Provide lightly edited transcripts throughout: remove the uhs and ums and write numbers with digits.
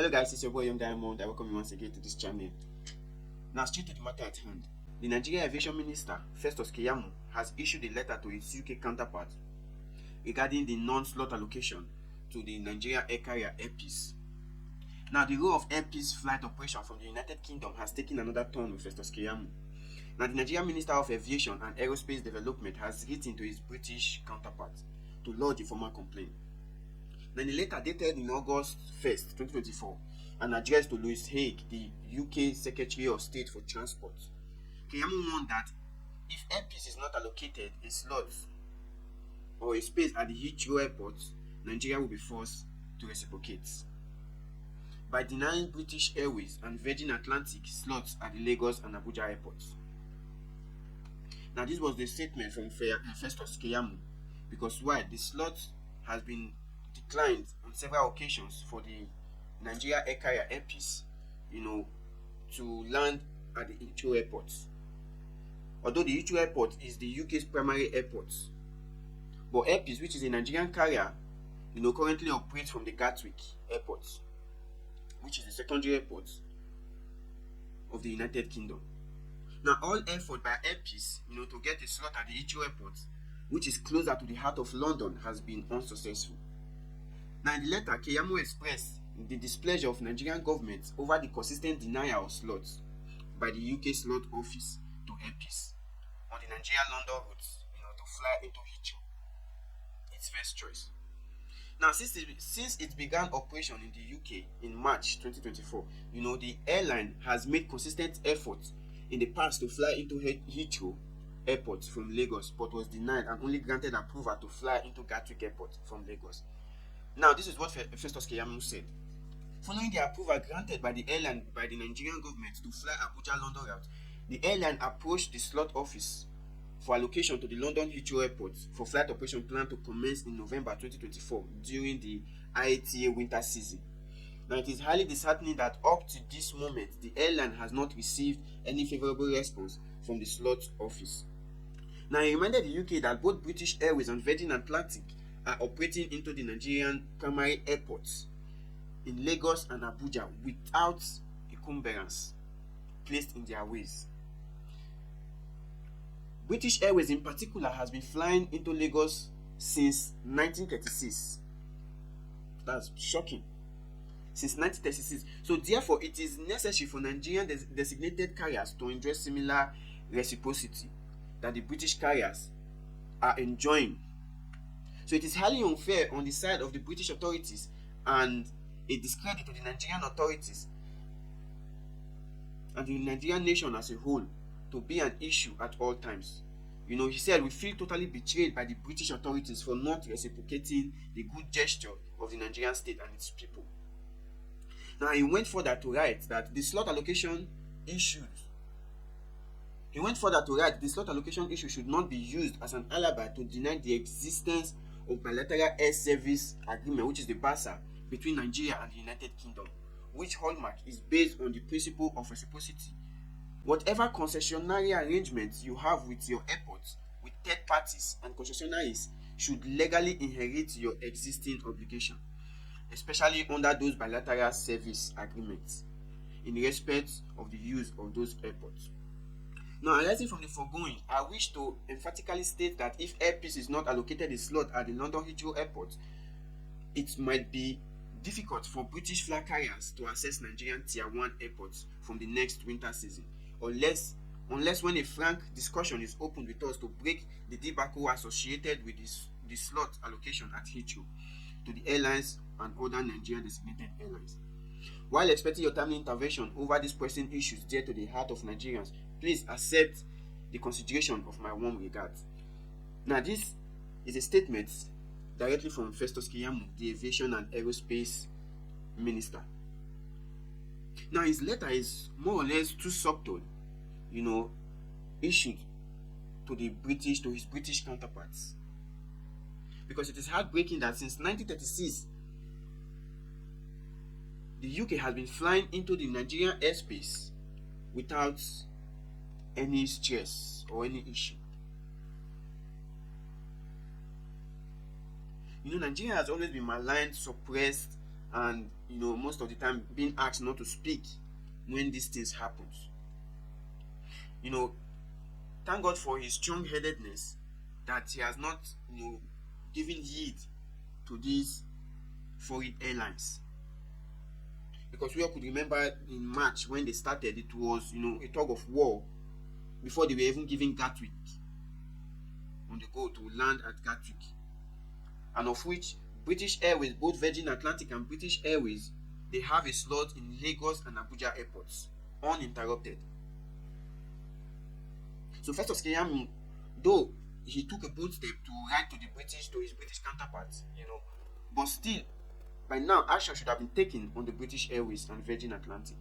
Hello guys, it's your boy Young Diamond. I welcome you once again to this channel. Now straight to the matter at hand. The Nigerian Aviation Minister, Festus Keyamo, has issued a letter to his UK counterpart regarding the non-slot allocation to the Nigerian air carrier Air Peace. Now the role of Air Peace flight operation from the United Kingdom has taken another turn with Festus Keyamo. Now the Nigerian Minister of Aviation and Aerospace Development has written to his British counterpart to lodge a formal complaint. Then the letter dated in August 1st, 2024, and addressed to Louis Hague, the UK Secretary of State for Transport. Keyamo warned that if Air Peace is not allocated a slot or a space at the Heathrow Airport, Nigeria will be forced to reciprocate by denying British Airways and Virgin Atlantic slots at the Lagos and Abuja airports. Now this was the statement from Festus Keyamo, because why? The slot has been declined on several occasions for the Nigeria air carrier Air Peace, to land at the Heathrow Airport. Although the Heathrow Airport is the UK's primary airport, but Air Peace, which is a Nigerian carrier, currently operates from the Gatwick Airport, which is the secondary airport of the United Kingdom. Now, all effort by Air Peace, to get a slot at the Heathrow Airport, which is closer to the heart of London, has been unsuccessful. Now, in the letter, Keyamo expressed the displeasure of Nigerian government over the consistent denial of slots by the UK slot office to Air Peace on the Nigeria-London routes, to fly into Heathrow, its first choice. Now, since it began operation in the UK in March 2024, the airline has made consistent efforts in the past to fly into Heathrow Airport from Lagos, but was denied and only granted approval to fly into Gatwick Airport from Lagos. Now, this is what Festus Keyamo said. Following the approval granted by the airline by the Nigerian government to fly Abuja-London route, the airline approached the slot office for allocation to the London Heathrow Airport for flight operation planned to commence in November 2024 during the IATA winter season. Now, it is highly disheartening that up to this moment, the airline has not received any favorable response from the slot office. Now, he reminded the UK that both British Airways and Virgin Atlantic are operating into the Nigerian primary airports in Lagos and Abuja without encumbrance placed in their ways. British Airways in particular has been flying into Lagos since 1936. That's shocking. Since 1936. So therefore, it is necessary for Nigerian designated carriers to enjoy similar reciprocity that the British carriers are enjoying. So it is highly unfair on the side of the British authorities and a discredit to the Nigerian authorities and the Nigerian nation as a whole to be an issue at all times. He said, we feel totally betrayed by the British authorities for not reciprocating the good gesture of the Nigerian state and its people. Now, he went further to write that the slot allocation issue should not be used as an alibi to deny the existence of bilateral air service agreement, which is the BASA, between Nigeria and the United Kingdom, which hallmark is based on the principle of reciprocity. Whatever concessionary arrangements you have with your airports, with third parties and concessionaries, should legally inherit your existing obligation, especially under those bilateral service agreements, in respect of the use of those airports. Now, arising from the foregoing, I wish to emphatically state that if Air Peace is not allocated a slot at the London Heathrow Airport, it might be difficult for British flag carriers to access Nigerian Tier 1 airports from the next winter season, unless when a frank discussion is opened with us to break the debacle associated with the slot allocation at Heathrow to the airlines and other Nigerian designated airlines. While expecting your timely intervention over these pressing issues dear to the heart of Nigerians, please accept the consideration of my warm regards. Now, this is a statement directly from Festus Keyamo, the Aviation and Aerospace Minister. Now, his letter is more or less too subtle, issued to his British counterparts, because it is heartbreaking that since 1936, the UK has been flying into the Nigerian airspace without any stress or any issue. Nigeria has always been maligned, suppressed, and most of the time being asked not to speak when these things happens. Thank God for his strong-headedness that he has not given heed to these foreign airlines. Because we all could remember in March when they started, it was a tug of war before they were even giving Gatwick on the go to land at Gatwick, and of which British Airways, both Virgin Atlantic and British Airways, they have a slot in Lagos and Abuja airports uninterrupted. So Festus Keyamo, though he took a bold step to write to his British counterparts, but still, by now, action should have been taken on the British Airways and Virgin Atlantic.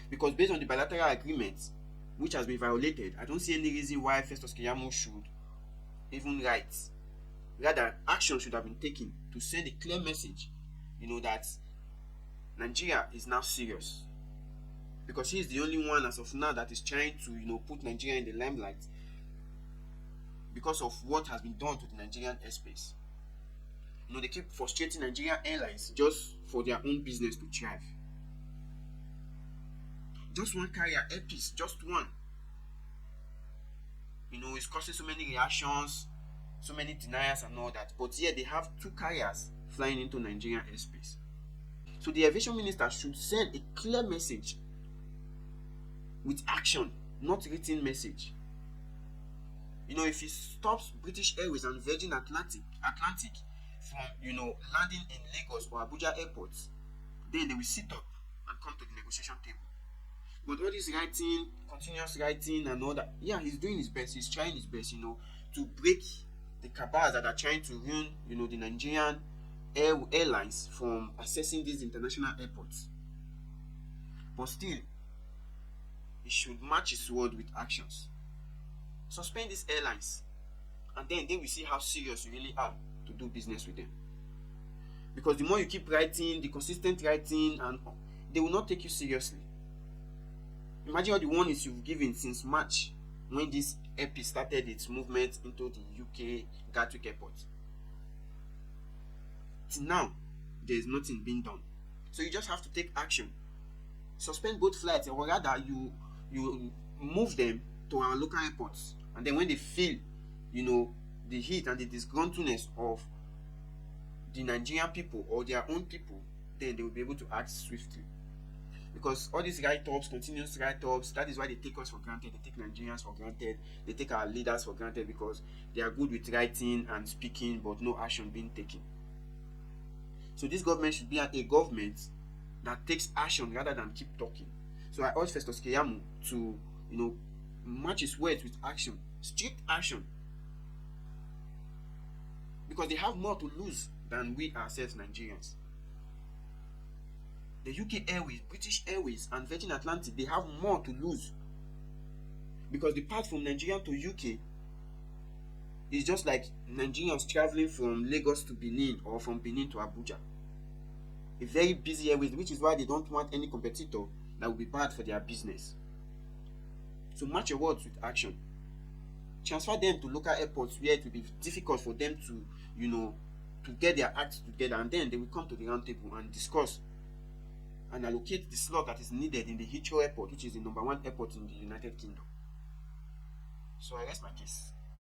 Because based on the bilateral agreement, which has been violated, I don't see any reason why Festus Keyamo should even write. Rather, action should have been taken to send a clear message, that Nigeria is now serious. Because he is the only one as of now that is trying to, put Nigeria in the limelight because of what has been done to the Nigerian airspace. They keep frustrating Nigerian airlines just for their own business to thrive. Just one carrier, Airpeace, just one. It's causing so many reactions, so many deniers and all that. But yet they have two carriers flying into Nigerian airspace. So the aviation minister should send a clear message with action, not written message. If he stops British Airways and Virgin Atlantic from landing in Lagos or Abuja airports, then they will sit up and come to the negotiation table. But all this writing, continuous writing and all that, yeah, he's doing his best, he's trying his best, to break the cabals that are trying to ruin, the Nigerian airlines from accessing these international airports. But still, he should match his word with actions. Suspend these airlines, and then we see how serious you really are to do business with them. Because the more you keep writing, the consistent writing, and they will not take you seriously. Imagine all the warnings you've given since March, when this Airpeace started its movement into the UK Gatwick airport. Till now, there is nothing being done. So you just have to take action. Suspend both flights, or rather, you move them to our local airports, and then when they feel, the heat and the disgruntledness of the Nigerian people or their own people, then they will be able to act swiftly. Because all these write-ups, continuous write-ups, that is why they take us for granted. They take Nigerians for granted. They take our leaders for granted because they are good with writing and speaking, but no action being taken. So this government should be a government that takes action rather than keep talking. So I urge Festus Keyamo to, match his words with action, strict action, because they have more to lose than we ourselves Nigerians. The UK Airways, British Airways, and Virgin Atlantic, they have more to lose, because the path from Nigeria to UK is just like Nigerians traveling from Lagos to Benin or from Benin to Abuja. A very busy airways, which is why they don't want any competitor that will be bad for their business. So match your words with action. Transfer them to local airports where it will be difficult for them to, to get their acts together, and then they will come to the round table and discuss and allocate the slot that is needed in the HEATHROW airport, which is the #1 airport in the United Kingdom. So I rest my case.